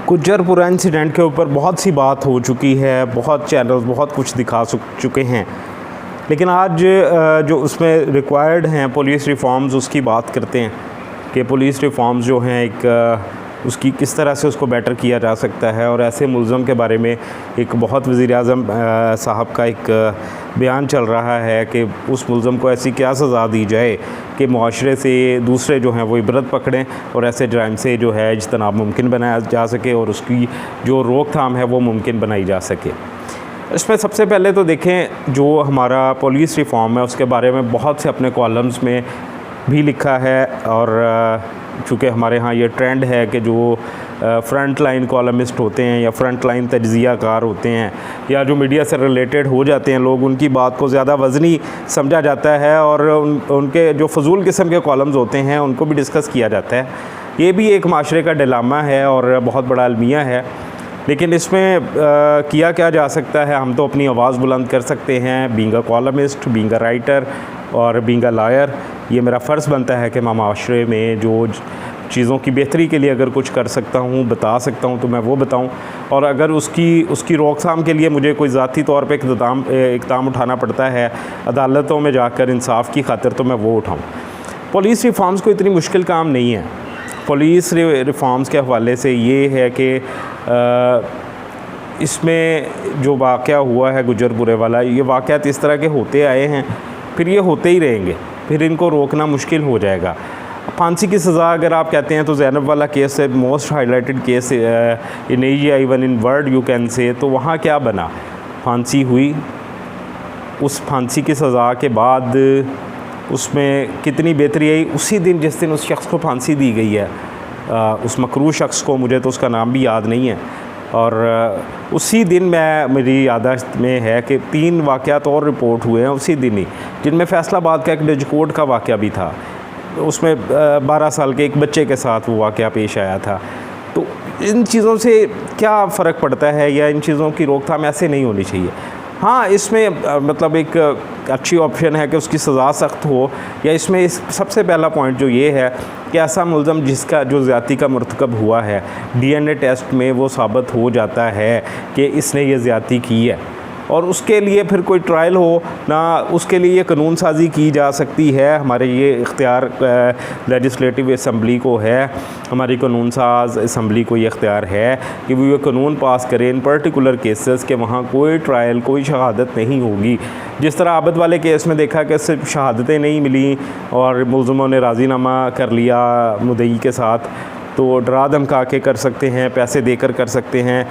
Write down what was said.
Gujjarpura incident के ऊपर बहुत सी बात हो चुकी है, बहुत चैनल्स बहुत कुछ दिखा चुके हैं, लेकिन आज जो उसमें रिक्वायर्ड हैं पुलिस रिफॉर्म्स, उसकी बात करते हैं कि पुलिस रिफॉर्म्स जो हैं उसकी किस तरह से उसको बेटर किया जा सकता है। और ऐसे मुल्ज़म के बारे में एक बहुत वज़ीर-ए-आज़म साहब का एक बयान चल रहा है कि उस मुल्ज़म को ऐसी क्या सज़ा दी जाए कि मुआशरे से दूसरे जो हैं वो इबरत पकड़ें और ऐसे जराइम से जो है इज्तनाब मुमकिन बनाया जा सके और उसकी जो रोकथाम है वो मुमकिन बनाई जा सके। इसमें सबसे पहले तो देखें, जो हमारा पुलिस रिफॉर्म है उसके बारे में बहुत से अपने कॉलम्स में भी लिखा है। और चूँकि हमारे यहाँ ये ट्रेंड है कि जो फ्रंट लाइन कॉलमिस्ट होते हैं या फ्रंट लाइन तज्ज़िया कार होते हैं या जो मीडिया से रिलेटेड हो जाते हैं लोग, उनकी बात को ज़्यादा वज़नी समझा जाता है और उनके जो फजूल किस्म के कॉलम्स होते हैं उनको भी डिस्कस किया जाता है। ये भी एक माशरे का डिलेमा है और बहुत बड़ा अलमिया है। लेकिन इसमें किया क्या जा सकता है? हम तो अपनी आवाज़ बुलंद कर सकते हैं, being a columnist, being a writer और बीइंग अ लॉयर। ये मेरा फ़र्ज़ बनता है कि मैं माशरे में जो चीज़ों की बेहतरी के लिए अगर कुछ कर सकता हूँ, बता सकता हूँ, तो मैं वो बताऊँ। और अगर उसकी रोकथाम के लिए मुझे कोई ज़ाती तौर पे इक़दाम उठाना पड़ता है अदालतों में जाकर इंसाफ की खातिर, तो मैं वो उठाऊँ। पुलिस रिफॉर्म्स को इतनी मुश्किल काम नहीं है। पुलिस रिफॉर्म्स के हवाले से ये है कि इसमें जो वाक़या हुआ है गुज्जरपुरे वाला, ये वाक़यात इस तरह के होते आए हैं, फिर ये होते ही रहेंगे, फिर इनको रोकना मुश्किल हो जाएगा। फांसी की सज़ा अगर आप कहते हैं तो ज़ैनब वाला केस है most highlighted case in Asia, even in world you can say. तो वहाँ क्या बना? फांसी हुई, उस फांसी की सज़ा के बाद उसमें कितनी बेहतरी आई उसी दिन जिस दिन उस शख्स को फांसी दी गई है, उस मकरूह शख्स को, मुझे तो उसका नाम भी याद नहीं है। और उसी दिन मेरी याददाश्त में है कि 3 वाक़यात और रिपोर्ट हुए हैं उसी दिन ही, जिनमें फैसलाबाद का एक डिजकोड का वाक़या भी था। उसमें 12 साल के एक बच्चे के साथ वो वाक़या पेश आया था। तो इन चीज़ों से क्या फ़र्क पड़ता है, या इन चीज़ों की रोकथाम ऐसे नहीं होनी चाहिए। हाँ, इसमें मतलब एक अच्छी ऑप्शन है कि उसकी सज़ा सख्त हो, या इसमें सबसे पहला पॉइंट जो ये है कि ऐसा मुल्ज़म जिसका जो ज़्यादती का मर्तकब हुआ है, DNA टेस्ट में वो साबित हो जाता है कि इसने ये ज़्यादती की है, और उसके लिए फिर कोई ट्रायल हो ना, उसके लिए ये कानून साजी की जा सकती है। हमारे ये इख्तियार लेजिस्लेटिव असम्बली को है, हमारी कानून साज असम्बली को ये इख्तियार है कि वो ये कानून पास करें इन पर्टिकुलर केसेस के वहाँ कोई ट्रायल, कोई शहादत नहीं होगी। जिस तरह आबद वाले केस में देखा कि सिर्फ शहादतें नहीं मिली और मुल्ज़िमों ने राज़ीनामा कर लिया मुद्दई के साथ, तो डरा धमका के कर सकते हैं, पैसे देकर कर सकते हैं,